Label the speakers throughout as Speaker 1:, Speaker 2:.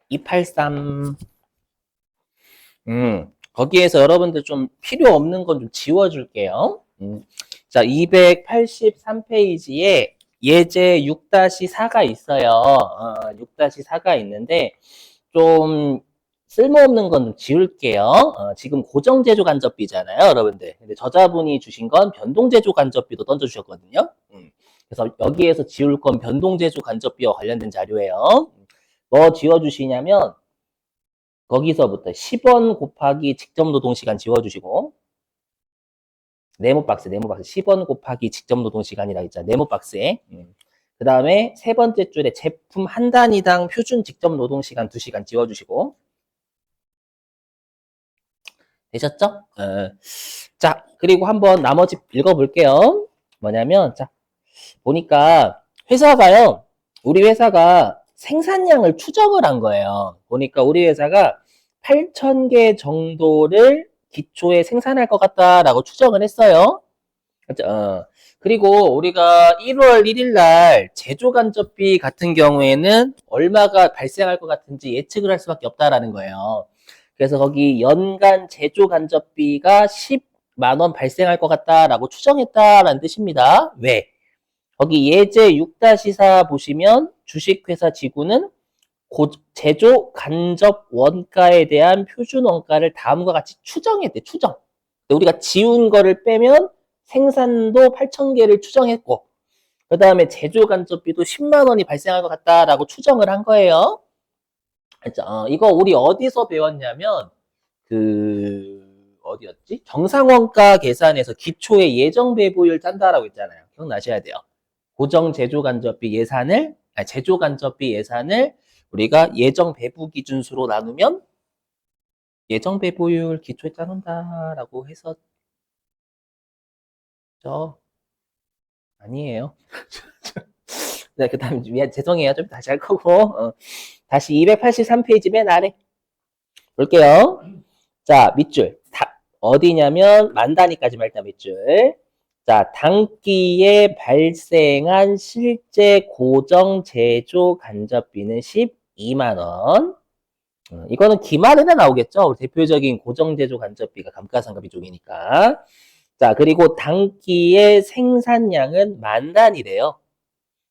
Speaker 1: 283. 거기에서 여러분들 좀 필요 없는 건 좀 지워줄게요. 자, 283페이지에 예제 6-4가 있어요. 6-4가 있는데, 좀 쓸모없는 건 지울게요. 지금 고정제조 간접비잖아요, 여러분들. 근데 저자분이 주신 건 변동제조 간접비도 던져주셨거든요. 그래서 여기에서 지울 건 변동제조 간접비와 관련된 자료예요. 뭐 지워주시냐면, 거기서부터 10원 곱하기 직접 노동시간 지워주시고, 네모박스. 10원 곱하기 직접 노동시간이라 있잖아요. 네모박스에. 그 다음에 세 번째 줄에 제품 한 단위당 표준 직접 노동시간 2시간 지워주시고, 되셨죠? 자, 그리고 한번 나머지 읽어볼게요. 뭐냐면, 자, 보니까 회사가요, 우리 회사가 생산량을 추정을 한 거예요. 보니까 우리 회사가 8,000개 정도를 기초에 생산할 것 같다라고 추정을 했어요. 그렇죠? 그리고 우리가 1월 1일 날 제조 간접비 같은 경우에는 얼마가 발생할 것 같은지 예측을 할 수밖에 없다라는 거예요. 그래서 거기 연간 제조 간접비가 10만 원 발생할 것 같다라고 추정했다라는 뜻입니다. 왜? 거기 예제 6-4 보시면 주식회사 지구는 제조 간접 원가에 대한 표준 원가를 다음과 같이 추정했대. 추정. 우리가 지운 거를 빼면 생산도 8,000개를 추정했고, 그 다음에 제조 간접비도 10만 원이 발생할 것 같다라고 추정을 한 거예요. 이거 우리 어디서 배웠냐면, 어디였지? 정상원가 계산에서 기초의 예정 배부율 짠다라고 했잖아요. 기억나셔야 돼요. 고정 제조 간접비 예산을, 제조 간접비 예산을 우리가 예정 배부 기준수로 나누면 예정 배부율 기초에 짜놓는다라고 했었죠. 아니에요. 네, 그 다음, 죄송해요. 좀 다시 할 거고. 다시 283페이지 맨 아래 볼게요. 자, 밑줄. 어디냐면, 만 단위까지만 일단 밑줄. 자, 단기에 발생한 실제 고정 제조 간접비는 12만 원. 이거는 기말에나 나오겠죠? 우리 대표적인 고정 제조 간접비가 감가상각 비중이니까. 자, 그리고 단기의 생산량은 만 단이래요.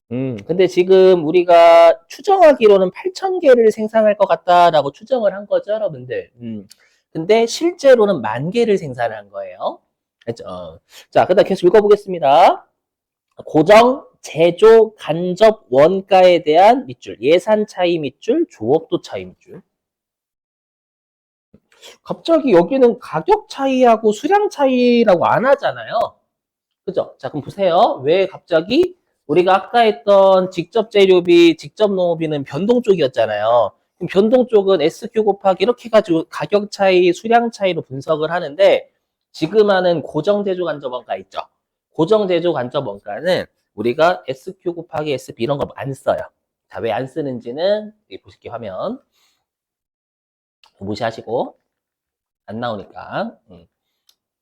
Speaker 1: 근데 지금 우리가 추정하기로는 8,000개를 생산할 것 같다라고 추정을 한 거죠, 여러분들. 근데 실제로는 10,000개를 생산한 거예요. 그렇죠? 자, 그다음 계속 읽어보겠습니다. 고정, 제조, 간접, 원가에 대한 밑줄, 예산 차이 밑줄, 조업도 차이 밑줄. 갑자기 여기는 가격 차이하고 수량 차이라고 안 하잖아요. 그죠? 자, 그럼 보세요. 왜 갑자기 우리가 아까 했던 직접 재료비, 직접 농업비는 변동 쪽이었잖아요. 그럼 변동 쪽은 SQ 곱하기 이렇게 해가지고 가격 차이, 수량 차이로 분석을 하는데 지금 하는 고정 제조 간접 원가 있죠. 고정 제조 간접 원가는 우리가 SQ 곱하기 SB 이런 거 안 써요. 자, 왜 안 쓰는지는 여기 보실게요. 화면 무시하시고 안 나오니까.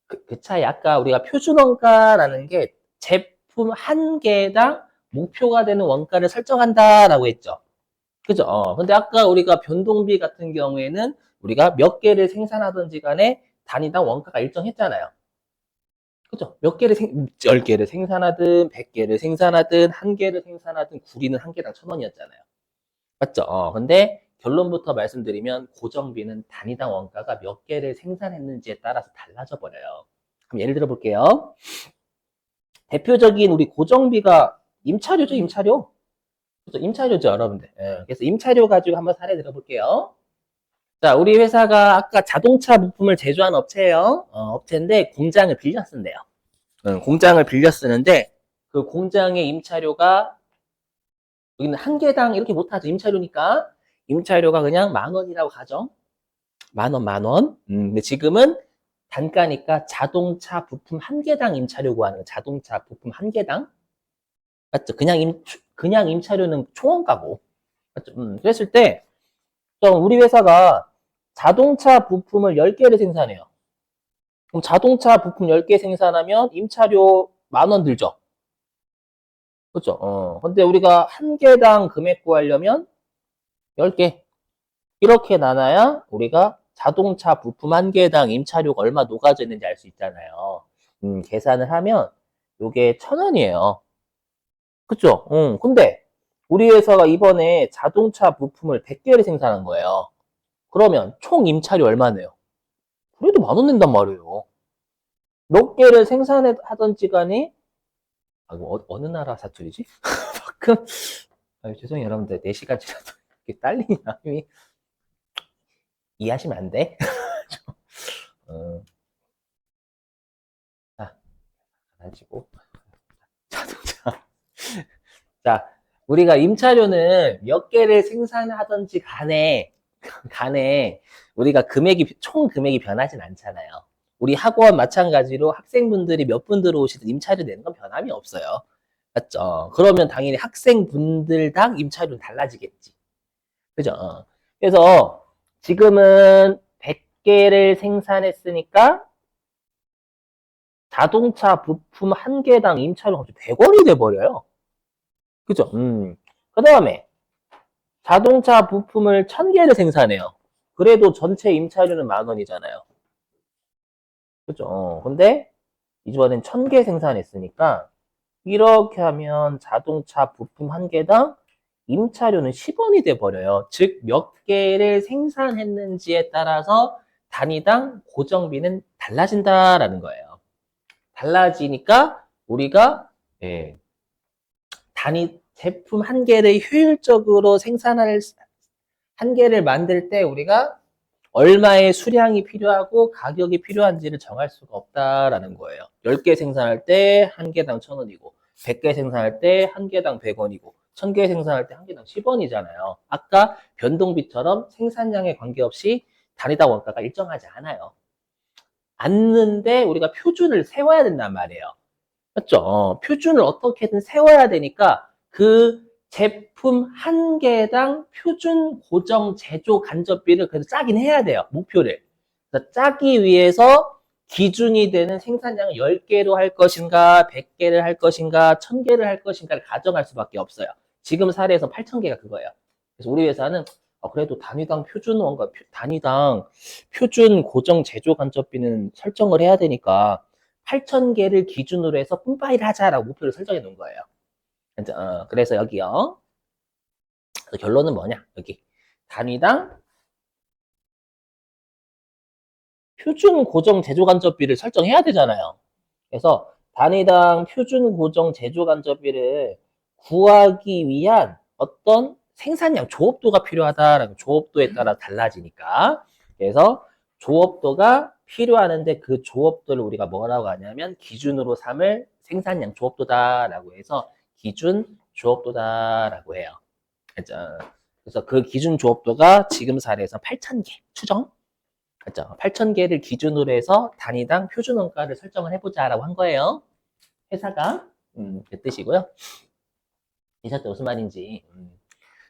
Speaker 1: 그 차이 아까 우리가 표준 원가라는 게 제품 한 개당 목표가 되는 원가를 설정한다라고 했죠. 그죠? 근데 아까 우리가 변동비 같은 경우에는 우리가 몇 개를 생산하든지 간에 단위당 원가가 일정했잖아요. 그죠? 몇 개를 10개를 생산하든 100개를 생산하든 1개를 생산하든 구리는 한 개당 1,000원이었잖아요. 맞죠? 근데 결론부터 말씀드리면 고정비는 단위당 원가가 몇 개를 생산했는지에 따라서 달라져 버려요. 그럼 예를 들어 볼게요. 대표적인 우리 고정비가 임차료죠, 임차료. 그죠? 임차료죠, 여러분들. 예, 그래서 임차료 가지고 한번 사례 들어볼게요. 자, 우리 회사가 아까 자동차 부품을 제조한 업체예요. 업체인데 공장을 빌려 쓴대요. 공장을 빌려 쓰는데 그 공장의 임차료가 여기는 한 개당 이렇게 못하죠. 임차료니까. 임차료가 그냥 10,000원이라고 가죠. 10,000원, 10,000원. 근데 지금은 단가니까 자동차 부품 한 개당 임차료 구하는 거. 자동차 부품 한 개당. 맞죠? 그냥 임차료는 총원가고. 맞죠? 그랬을 때, 우리 회사가 자동차 부품을 10개를 생산해요. 그럼 자동차 부품 10개 생산하면 임차료 10,000원 들죠? 그렇죠? 근데 우리가 한 개당 금액 구하려면 10개. 이렇게 나눠야 우리가 자동차 부품 한 개당 임차료가 얼마 녹아져 있는지 알 수 있잖아요. 계산을 하면 요게 1,000원이에요. 그쵸? 근데 우리 회사가 이번에 자동차 부품을 100개를 생산한 거예요. 그러면 총 임차료 얼마네요? 그래도 10,000원 낸단 말이에요. 몇 개를 생산하던지 간에, 아, 이거 어느 나라 사투리지? 가끔, 아유, 죄송해요, 여러분들. 4시간치라도 이렇게 딸리나? 이해하시면 안 돼? 어, 자, 가지고. 자동차. 자, 우리가 임차료는 몇 개를 생산하던지 간에 우리가 총 금액이 변하진 않잖아요. 우리 학원 마찬가지로 학생분들이 몇 분 들어오시든 임차료 내는 건 변함이 없어요. 맞죠? 그러면 당연히 학생분들당 임차료는 달라지겠지. 그죠? 그래서 지금은 100개를 생산했으니까 자동차 부품 한 개당 임차료가 100원이 돼버려요. 그죠? 그 다음에 자동차 부품을 1,000개를 생산해요. 그래도 전체 임차료는 10,000원이잖아요. 그죠? 근데 이번엔 1,000개 생산했으니까 이렇게 하면 자동차 부품 한 개당 임차료는 10원이 돼 버려요. 즉, 몇 개를 생산했는지에 따라서 단위당 고정비는 달라진다라는 거예요. 달라지니까 우리가 예, 제품 한 개를 효율적으로 한 개를 만들 때 우리가 얼마의 수량이 필요하고 가격이 필요한지를 정할 수가 없다라는 거예요. 10개 생산할 때 한 개당 1,000원이고 100개 생산할 때 한 개당 100원이고 1,000개 생산할 때 한 개당 10원이잖아요. 아까 변동비처럼 생산량에 관계없이 단위당 원가가 일정하지 않아요. 않는데 우리가 표준을 세워야 된단 말이에요. 맞죠? 표준을 어떻게든 세워야 되니까 그 제품 한 개당 표준 고정 제조 간접비를 그래도 짜긴 해야 돼요. 목표를. 그래서 짜기 위해서 기준이 되는 생산량을 10개로 할 것인가, 100개를 할 것인가, 1,000개를 할 것인가를 가정할 수밖에 없어요. 지금 사례에서 8,000개가 그거예요. 그래서 우리 회사는 그래도 단위당 표준 고정 제조 간접비는 설정을 해야 되니까 8,000개를 기준으로 해서 뿜빠이를 하자라고 목표를 설정해 놓은 거예요. 그래서 여기요. 그래서 결론은 뭐냐? 여기. 단위당 표준 고정 제조 간접비를 설정해야 되잖아요. 그래서 단위당 표준 고정 제조 간접비를 구하기 위한 어떤 생산량, 조업도가 필요하다라는 조업도에 따라 달라지니까. 그래서 조업도가 필요하는데 그 조업도를 우리가 뭐라고 하냐면 기준으로 삼을 생산량 조업도다라고 해서 기준 조업도다라고 해요. 그래서 그 기준 조업도가 지금 사례에서 8,000개 추정. 그죠? 8,000개를 기준으로 해서 단위당 표준 원가를 설정을 해보자라고 한 거예요. 회사가. 그 뜻이고요. 이셨죠? 무슨 말인지.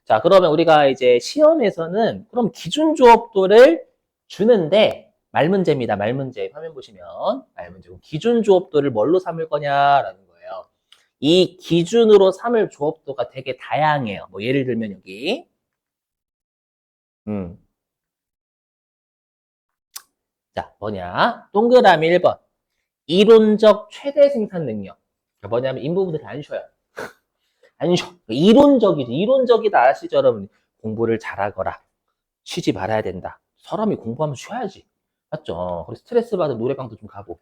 Speaker 1: 자, 그러면 우리가 이제 시험에서는 그럼 기준 조업도를 주는데 말문제입니다. 말문제. 화면 보시면 말문제. 기준 조업도를 뭘로 삼을 거냐라는 거예요. 이 기준으로 삼을 조업도가 되게 다양해요. 뭐 예를 들면 여기 자, 뭐냐? 동그라미 1번. 이론적 최대 생산 능력. 뭐냐면 인부분들이 안 쉬어요. 안 쉬어. 이론적이지. 이론적이다 아시죠, 여러분? 공부를 잘하거라. 쉬지 말아야 된다. 사람이 공부하면 쉬어야지. 맞죠? 그리고 스트레스 받으면 노래방도 좀 가고.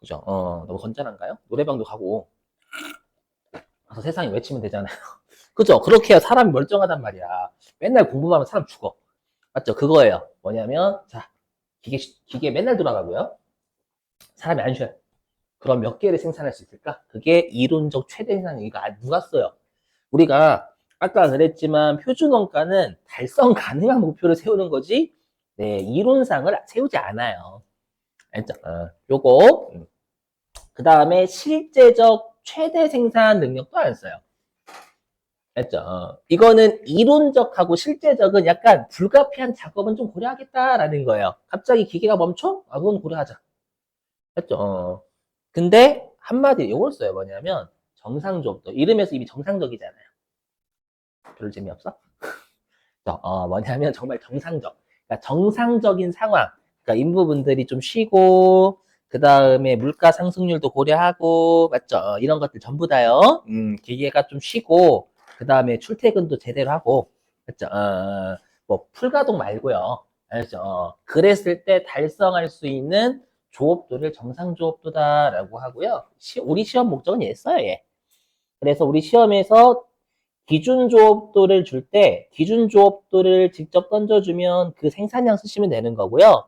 Speaker 1: 그죠? 너무 건전한가요? 노래방도 가고. 가서 세상에 외치면 되잖아요. 그죠? 그렇게 해야 사람이 멀쩡하단 말이야. 맨날 공부만 하면 사람 죽어. 맞죠? 그거예요. 뭐냐면, 자, 기계 맨날 돌아가고요. 사람이 안 쉬어요. 그럼 몇 개를 생산할 수 있을까? 그게 이론적 최대 생산량이가 누가 써요? 우리가 아까 그랬지만 표준 원가는 달성 가능한 목표를 세우는 거지, 네, 이론상을 세우지 않아요. 알죠? 요거. 그 다음에 실제적 최대 생산 능력도 안 써요. 알죠? 이거는 이론적하고 실제적은 약간 불가피한 작업은 좀 고려하겠다라는 거예요. 갑자기 기계가 멈춰? 그건 고려하자. 했죠. 근데 한마디 이걸 써요. 뭐냐면 정상적도. 이름에서 이미 정상적이잖아요. 별로 재미없어? 뭐냐면 정말 그러니까 정상적인 상황. 그러니까 인부분들이 좀 쉬고, 그 다음에 물가 상승률도 고려하고, 맞죠? 이런 것들 전부 다요. 기계가 좀 쉬고, 그 다음에 출퇴근도 제대로 하고, 맞죠? 뭐 풀가동 말고요. 알죠? 그랬을 때 달성할 수 있는 조업도를 정상 조업도다라고 하고요. 우리 시험 목적은 얘였어요, 얘. 그래서 우리 시험에서 기준 조업도를 줄 때 기준 조업도를 직접 던져주면 그 생산량 쓰시면 되는 거고요.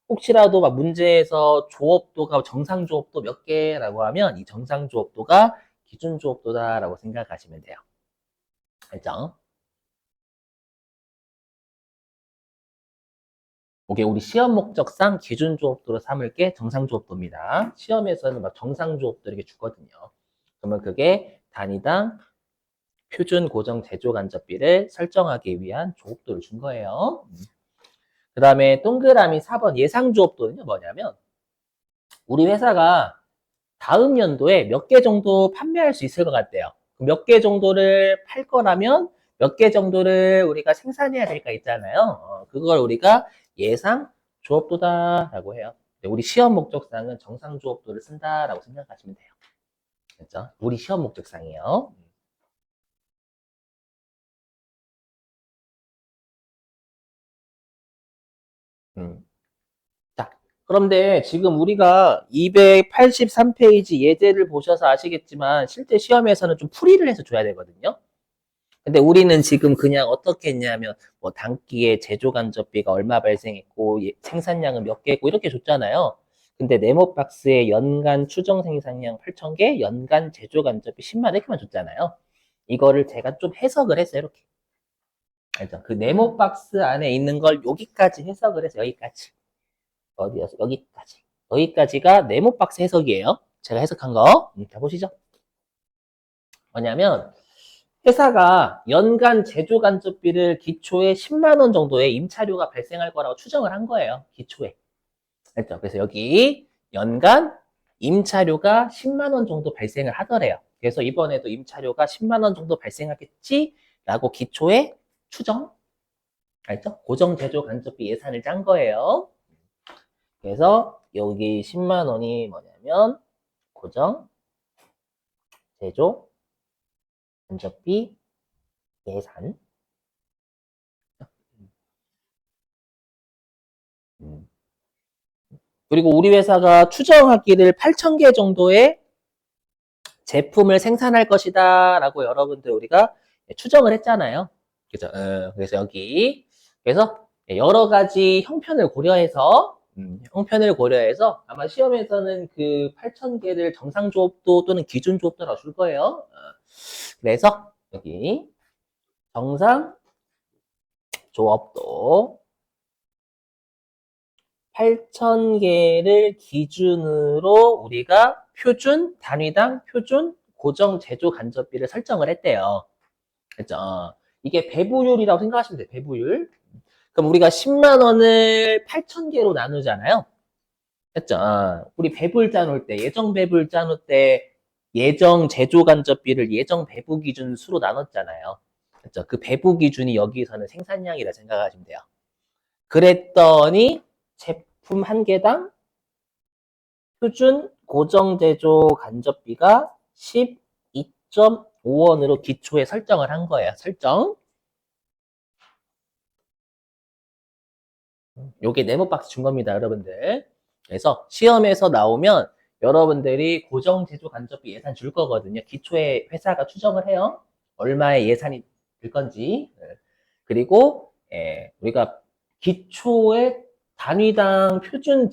Speaker 1: 혹시라도 막 문제에서 조업도가 정상 조업도 몇 개라고 하면 이 정상 조업도가 기준 조업도다라고 생각하시면 돼요. 알죠? 이게 우리 시험 목적상 기준 조업도로 삼을 게 정상 조업도입니다. 시험에서는 막 정상 조업도 이렇게 주거든요. 그러면 그게 단위당 표준 고정 제조 간접비를 설정하기 위한 조업도를 준 거예요. 그 다음에 동그라미 4번 예상 조업도는요, 뭐냐면 우리 회사가 다음 연도에 몇 개 정도 판매할 수 있을 것 같대요. 몇 개 정도를 팔 거라면 몇 개 정도를 우리가 생산해야 될 까 있잖아요. 그걸 우리가 예상 조업도다라고 해요. 우리 시험 목적상은 정상 조업도를 쓴다라고 생각하시면 돼요. 그렇죠? 우리 시험 목적상이에요. 음. 자, 그런데 지금 우리가 283페이지 예제를 보셔서 아시겠지만 실제 시험에서는 좀 풀이를 해서 줘야 되거든요. 근데 우리는 지금 그냥 어떻게 했냐면 뭐 단기에 제조 간접비가 얼마 발생했고 생산량은 몇 개고 이렇게 줬잖아요. 근데 네모박스에 연간 추정 생산량 8,000개, 연간 제조 간접비 10만 이렇게만 줬잖아요. 이거를 제가 좀 해석을 했어요. 이렇게. 알죠? 그 네모박스 안에 있는 걸 여기까지 해석을 해서 여기까지. 어디였어? 여기까지. 여기까지가 네모박스 해석이에요. 제가 해석한 거. 자, 보시죠. 뭐냐면 회사가 연간 제조 간접비를 기초에 10만 원 정도의 임차료가 발생할 거라고 추정을 한 거예요. 기초에. 알죠? 그래서 여기 연간 임차료가 10만 원 정도 발생을 하더래요. 그래서 이번에도 임차료가 10만 원 정도 발생하겠지라고 기초에 추정. 알죠? 고정 제조 간접비 예산을 짠 거예요. 그래서 여기 10만 원이 뭐냐면 고정 제조 간접비 예산. 음. 그리고 우리 회사가 추정하기를 8,000개 정도의 제품을 생산할 것이다 라고 여러분들 우리가 추정을 했잖아요. 그죠? 그래서 여기 그래서 여러 가지 형편을 고려해서 아마 시험에서는 그 8,000개를 정상 조업도 또는 기준 조업도라고 줄 거예요. 그래서 여기 정상 조업도 8,000개를 기준으로 우리가 단위당 표준 고정 제조 간접비를 설정을 했대요. 그죠? 이게 배부율이라고 생각하시면 돼요. 배부율. 그럼 우리가 10만 원을 8,000개로 나누잖아요. 그죠? 우리 배불 짜놓을 때, 예정 배불 짜놓을 때 예정 제조 간접비를 예정 배부 기준 수로 나눴잖아요. 그죠? 그 배부 기준이 여기서는 생산량이라 생각하시면 돼요. 그랬더니 제품 한 개당 표준 고정 제조 간접비가 12.5원으로 기초에 설정을 한 거예요. 설정. 요게 네모박스 준 겁니다, 여러분들. 그래서 시험에서 나오면 여러분들이 고정 제조 간접비 예산 줄 거거든요. 기초에 회사가 추정을 해요. 얼마의 예산이 들 건지. 그리고 우리가 기초에 단위당 표준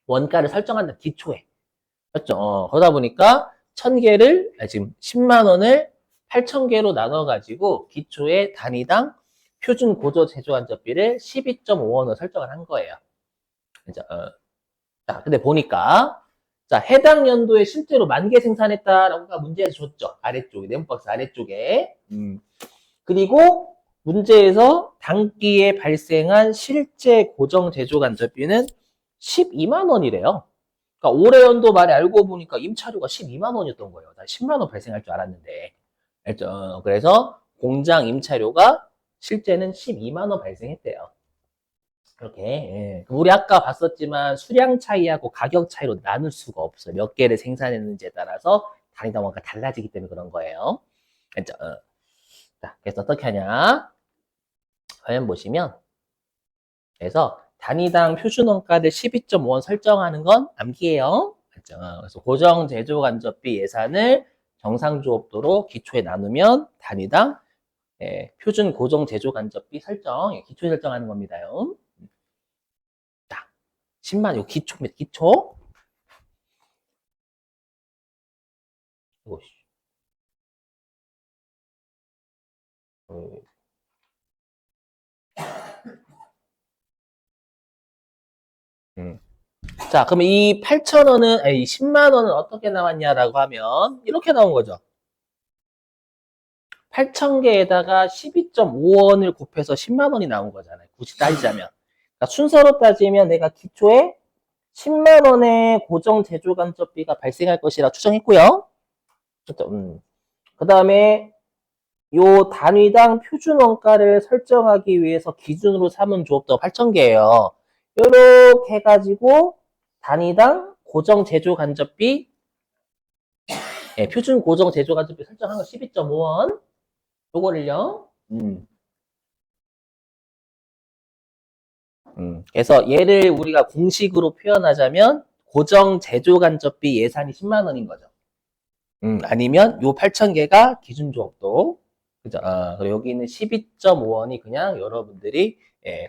Speaker 1: 원가를 설정한다. 기초에. 맞죠? 그러다 보니까 1,000개를, 지금 10만 원을 8,000개로 나눠가지고 기초에 단위당 표준 고조 제조간접비를 12.5원으로 설정을 한 거예요. 그죠? 자, 근데 보니까, 자, 해당 연도에 실제로 10,000개 생산했다라고 문제에서 줬죠. 아래쪽에, 네모박스 아래쪽에. 그리고 문제에서 단기에 발생한 실제 고정 제조간접비는 12만 원이래요. 그러니까 올해 연도 말에 알고 보니까 임차료가 12만 원이었던 거예요. 나 10만 원 발생할 줄 알았는데. 알죠? 그래서 공장 임차료가 실제는 12만 원 발생했대요. 이렇게. 예. 우리 아까 봤었지만 수량 차이하고 가격 차이로 나눌 수가 없어요. 몇 개를 생산했는지에 따라서 단위당 원가 달라지기 때문에 그런 거예요. 그죠? 자, 그래서 어떻게 하냐? 화면 보시면 그래서 단위당 표준 원가를 12.5원 설정하는 건 암기예요. 그죠? 그래서 고정 제조 간접비 예산을 정상조업도로 기초에 나누면 단위당 표준 고정 제조 간접비 설정 기초 설정하는 겁니다요. 자, 10만 요 기초입니다. 기초. 이거, 자, 그럼 이 8,000원은, 아니, 10만 원은 어떻게 나왔냐라고 하면, 이렇게 나온 거죠. 8,000개에다가 12.5원을 곱해서 10만 원이 나온 거잖아요. 굳이 따지자면. 그러니까 순서로 따지면 내가 기초에 10만 원의 고정 제조 간접비가 발생할 것이라 추정했고요. 그 다음에 요 단위당 표준 원가를 설정하기 위해서 기준으로 삼은 조업도가 8,000개예요. 요렇게 해가지고 단위당 고정 제조 간접비 표준 고정 제조 간접비 설정한 거 12.5원 요거를요. 그래서 얘를 우리가 공식으로 표현하자면 고정 제조 간접비 예산이 10만 원인 거죠. 아니면 요 8,000개가 기준 조업도 그죠? 그리고 여기는 12.5원이 그냥 여러분들이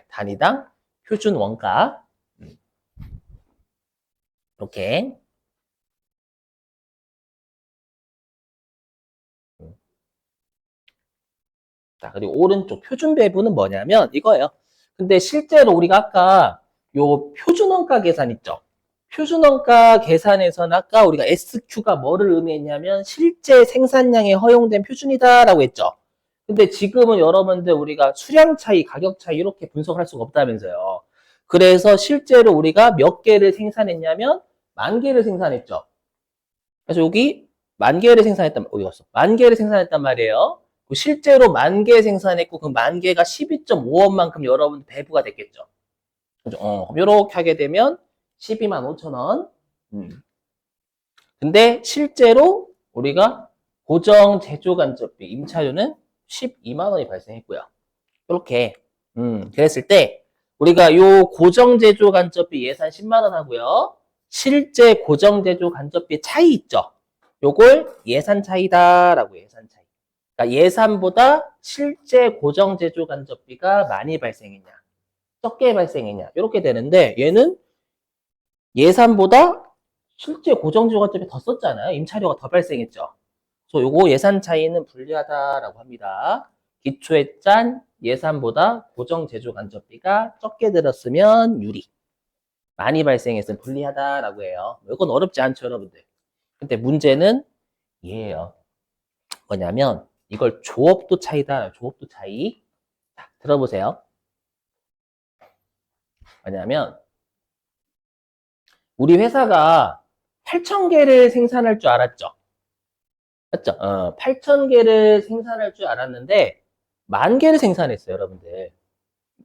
Speaker 1: 단위당 표준 원가 이렇게 자, 그리고 오른쪽 표준 배분은 뭐냐면 이거예요. 근데 실제로 우리가 아까 요 표준 원가 계산 있죠? 표준 원가 계산에서는 아까 우리가 SQ가 뭐를 의미했냐면 실제 생산량에 허용된 표준이다라고 했죠. 근데 지금은 여러분들 우리가 수량 차이, 가격 차이 이렇게 분석할 수가 없다면서요. 그래서 실제로 우리가 몇 개를 생산했냐면 10,000개를 생산했죠. 그래서 여기 10,000개를 생산했단 어디 갔어? 10,000개를 생산했단 말이에요. 실제로 10,000개 생산했고 그 10,000개가 12.5원만큼 여러분 배부가 됐겠죠. 그죠? 그럼 이렇게 하게 되면 12만 5천 원. 근데 실제로 우리가 고정 제조 간접비 임차료는 12만 원이 발생했고요. 이렇게 그랬을 때 우리가 요 고정 제조 간접비 예산 10만 원 하고요. 실제 고정 제조 간접비 차이 있죠. 요걸 예산 차이다라고 예산 차이. 그러니까 예산보다 실제 고정 제조 간접비가 많이 발생했냐, 적게 발생했냐 이렇게 되는데 얘는 예산보다 실제 고정 제조 간접비 더 썼잖아요. 임차료가 더 발생했죠. 그래서 요거 예산 차이는 불리하다라고 합니다. 기초에 짠 예산보다 고정 제조 간접비가 적게 들었으면 유리. 많이 발생했으면 불리하다라고 해요. 이건 어렵지 않죠, 여러분들. 근데 문제는 얘예요. 뭐냐면 이걸 조업도 차이다. 조업도 차이. 자, 들어보세요. 뭐냐면 우리 회사가 8,000개를 생산할 줄 알았죠. 맞죠? 8,000개를 생산할 줄 알았는데 10,000개를 생산했어요, 여러분들.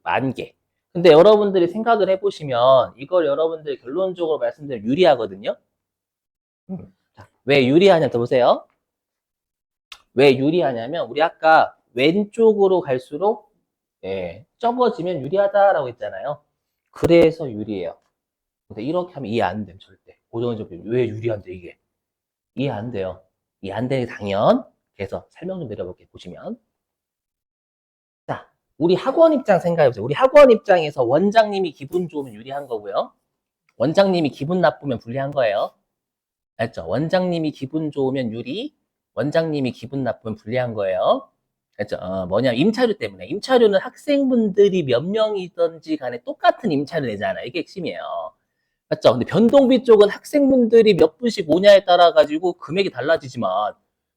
Speaker 1: 10,000개. 근데 여러분들이 생각을 해보시면 이걸 여러분들 결론적으로 말씀드리면 유리하거든요. 자, 왜 유리하냐 더 보세요. 왜 유리하냐면 우리 아까 왼쪽으로 갈수록 적어지면 유리하다라고 했잖아요. 그래서 유리해요. 근데 이렇게 하면 이해 안 돼요, 절대. 고정적으로 왜 유리한데 이게? 이해 안 돼요. 이해 안 되는 당연. 그래서 설명 좀 드려볼게요. 보시면. 자, 우리 학원 입장 생각해보세요. 우리 학원 입장에서 원장님이 기분 좋으면 유리한 거고요. 원장님이 기분 나쁘면 불리한 거예요. 알죠? 원장님이 기분 좋으면 유리, 원장님이 기분 나쁘면 불리한 거예요. 그렇죠? 뭐냐, 임차료 때문에. 임차료는 학생분들이 몇 명이든지 간에 똑같은 임차료 내잖아요. 이게 핵심이에요. 맞죠? 근데 변동비 쪽은 학생분들이 몇 분씩 오냐에 따라 가지고 금액이 달라지지만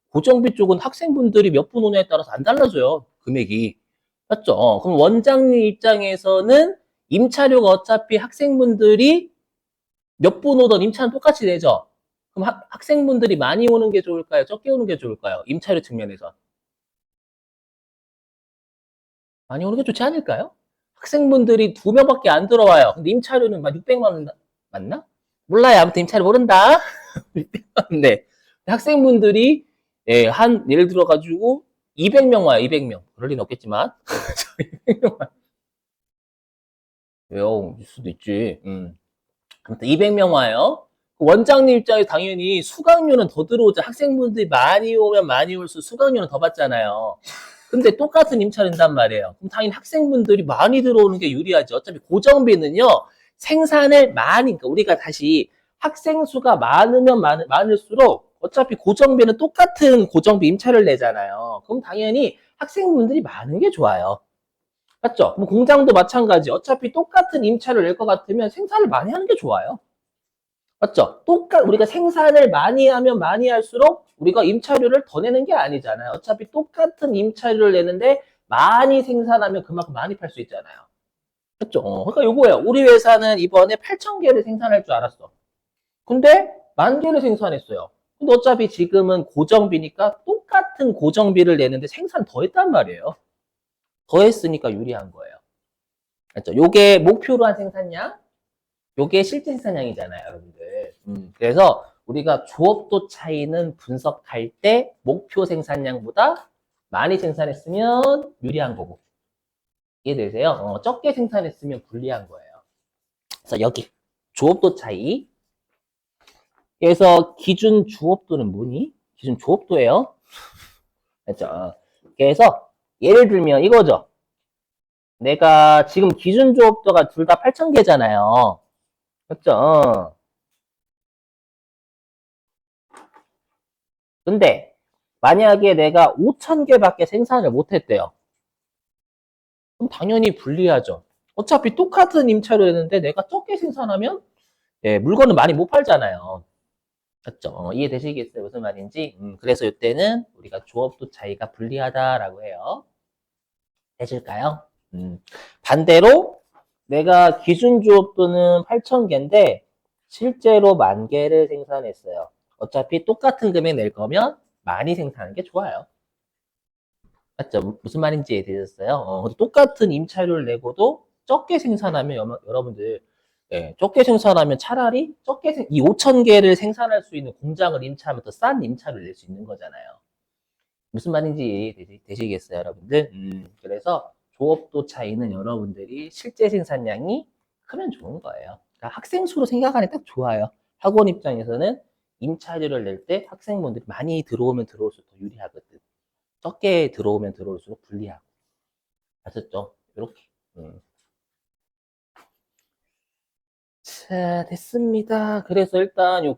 Speaker 1: 고정비 쪽은 학생분들이 몇 분 오냐에 따라서 안 달라져요. 금액이. 맞죠? 그럼 원장님 입장에서는 임차료가 어차피 학생분들이 몇 분 오던 임차는 똑같이 내죠. 그럼 학생분들이 많이 오는 게 좋을까요? 적게 오는 게 좋을까요? 임차료 측면에서. 많이 오는 게 좋지 않을까요? 학생분들이 2명밖에 안 들어와요. 근데 임차료는 막 600만 원 맞나? 몰라요. 아무튼 임차료 모른다. 600만 원. 네. 학생분들이 예, 한 예를 들어 가지고 200명 와요. 200명. 그럴 리는 없겠지만. 200명 와요. 왜요? 있을 수도 있지. 아무튼 200명 와요. 원장님 입장에 당연히 수강료는 더 들어오죠. 학생분들이 많이 오면 많이 올수록 수강료는 더 받잖아요. 근데 똑같은 임차된단 말이에요. 그럼 당연히 학생분들이 많이 들어오는 게 유리하죠. 어차피 고정비는요, 생산을 많이, 그러니까 우리가 다시 학생 수가 많으면 많을수록 어차피 고정비는 똑같은 고정비 임차를 내잖아요. 그럼 당연히 학생분들이 많은 게 좋아요. 맞죠? 뭐 공장도 마찬가지. 어차피 똑같은 임차를 낼 것 같으면 생산을 많이 하는 게 좋아요. 맞죠? 우리가 생산을 많이 하면 많이 할수록 우리가 임차료를 더 내는 게 아니잖아요. 어차피 똑같은 임차료를 내는데 많이 생산하면 그만큼 많이 팔 수 있잖아요. 그렇죠? 그러니까 요거예요. 우리 회사는 이번에 8,000개를 생산할 줄 알았어. 근데 10,000개를 생산했어요. 근데 어차피 지금은 고정비니까 똑같은 고정비를 내는데 생산 더 했단 말이에요. 더 했으니까 유리한 거예요. 그렇죠? 요게 목표로 한 생산량, 요게 실제 생산량이잖아요, 여러분들. 그래서 우리가 조업도 차이는 분석할 때 목표 생산량보다 많이 생산했으면 유리한 거고. 이해되세요? 적게 생산했으면 불리한 거예요. 그래서 여기 조업도 차이. 그래서 기준 주업도는 뭐니? 기준 조업도예요. 그렇죠? 그래서 예를 들면 이거죠. 내가 지금 기준 조업도가 둘 다 8,000개잖아요. 그렇죠? 근데 만약에 내가 5,000개밖에 생산을 못했대요. 그럼 당연히 불리하죠. 어차피 똑같은 임차료였는데 내가 적게 생산하면 예, 물건은 많이 못 팔잖아요. 맞죠? 이해되시겠어요? 무슨 말인지? 그래서 이때는 우리가 조업도 차이가 불리하다라고 해요. 되실까요? 반대로 내가 기준 조업도는 8,000개인데 실제로 10,000개를 생산했어요. 어차피 똑같은 금액 낼 거면 많이 생산하는 게 좋아요. 맞죠? 무슨 말인지 이해되셨어요? 똑같은 임차료를 내고도 적게 생산하면 여러분들 예, 적게 생산하면 차라리 이 5,000개를 생산할 수 있는 공장을 임차하면 더 싼 임차료를 낼 수 있는 거잖아요. 무슨 말인지 되시겠어요, 여러분들? 그래서 조업도 차이는 여러분들이 실제 생산량이 크면 좋은 거예요. 그러니까 학생 수로 생각하니 딱 좋아요. 학원 입장에서는 임차료를 낼 때 학생분들이 많이 들어오면 들어올수록 더 유리하거든. 적게 들어오면 들어올수록 불리하고. 아셨죠? 이렇게. 자, 됐습니다. 그래서 일단 요